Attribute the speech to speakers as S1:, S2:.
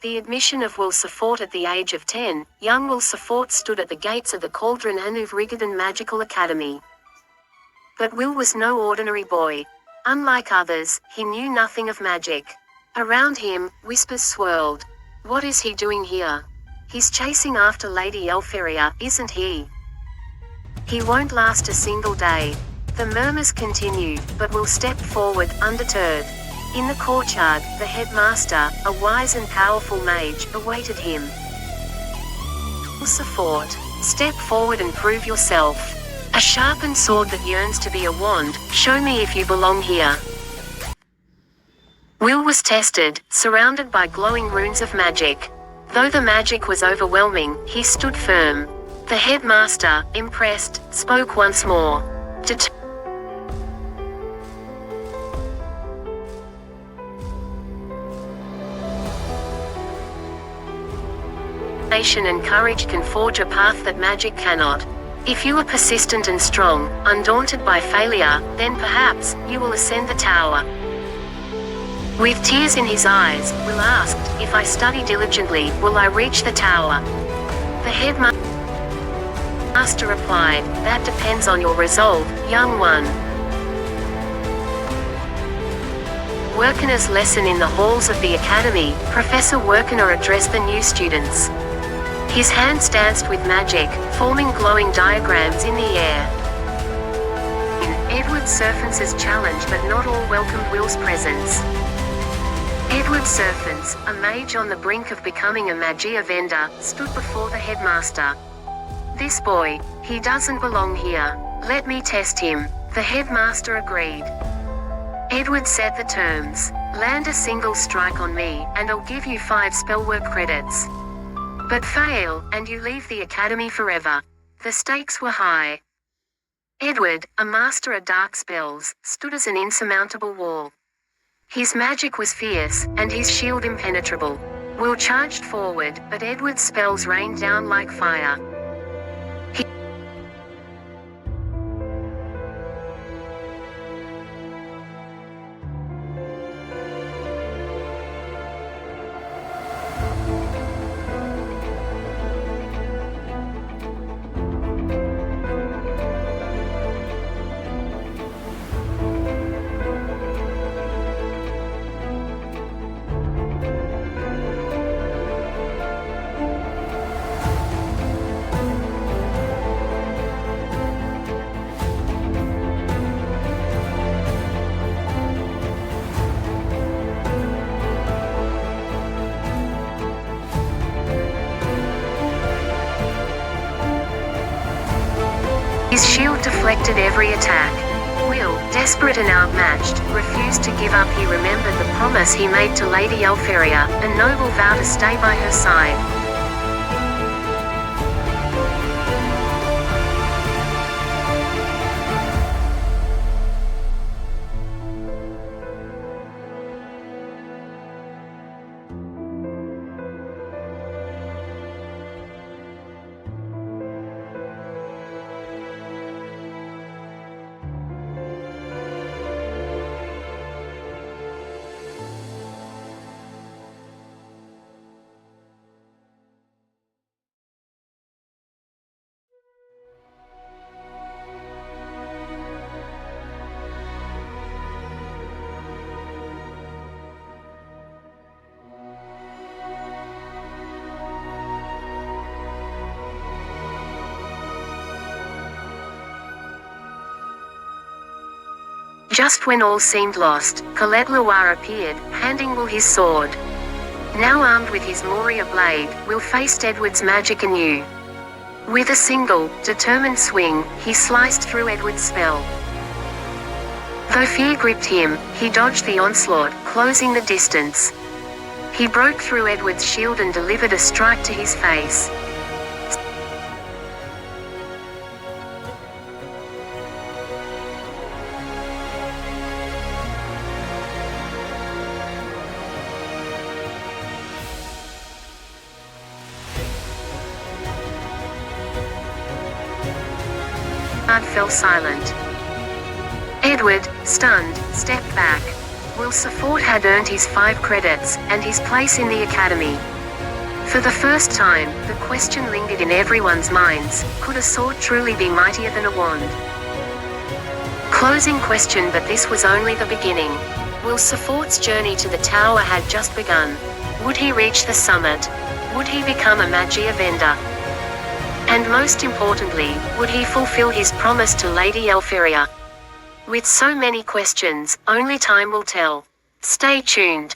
S1: the admission of Will Serfort at the age of 10, young Will Serfort stood at the gates of the Cauldron Anuv Magical Academy. But Will was no ordinary boy. Unlike others, he knew nothing of magic. Around him, whispers swirled. What is he doing here? He's chasing after Lady Elferia, isn't he? He won't last a single day. The murmurs continued, but Will stepped forward, undeterred. In the courtyard, the headmaster, a wise and powerful mage, awaited him. Will Serfort, step forward and prove yourself. A sharpened sword that yearns to be a wand, show me if you belong here. Will was tested, surrounded by glowing runes of magic. Though the magic was overwhelming, he stood firm. The headmaster, impressed, spoke once more. Determination and courage can forge a path that magic cannot. If you are persistent and strong, undaunted by failure, then perhaps, you will ascend the tower. With tears in his eyes, Will asked, if I study diligently, will I reach the tower? The headmaster replied, that depends on your resolve, young one. Werkener's lesson in the halls of the academy, Professor Werkener addressed the new students. His hands danced with magic, forming glowing diagrams in the air. Edward Serfant's challenge, but not all welcomed Will's presence. Edward Serfant, a mage on the brink of becoming a magia vendor, stood before the headmaster. This boy, he doesn't belong here. Let me test him. The headmaster agreed. Edward set the terms. Land a single strike on me, and I'll give you 5 spellwork credits. But fail, and you leave the academy forever. The stakes were high. Edward, a master of dark spells, stood as an insurmountable wall. His magic was fierce, and his shield impenetrable. Will charged forward, but Edward's spells rained down like fire. His shield deflected every attack. Will, desperate and outmatched, refused to give up. He remembered the promise he made to Lady Elferia, a noble vow to stay by her side. Just when all seemed lost, Colette Loire appeared, handing Will his sword. Now armed with his Moria blade, Will faced Edward's magic anew. With a single, determined swing, he sliced through Edward's spell. Though fear gripped him, he dodged the onslaught, closing the distance. He broke through Edward's shield and delivered a strike to his face. Fell silent. Edward, stunned, stepped back. Will Serfort had earned his 5 credits, and his place in the academy. For the first time, the question lingered in everyone's minds: could a sword truly be mightier than a wand? Closing question, but this was only the beginning. Will Serfort's journey to the tower had just begun. Would he reach the summit? Would he become a magia vendor? And most importantly, would he fulfill his promise to Lady Elferia? With so many questions, only time will tell. Stay tuned.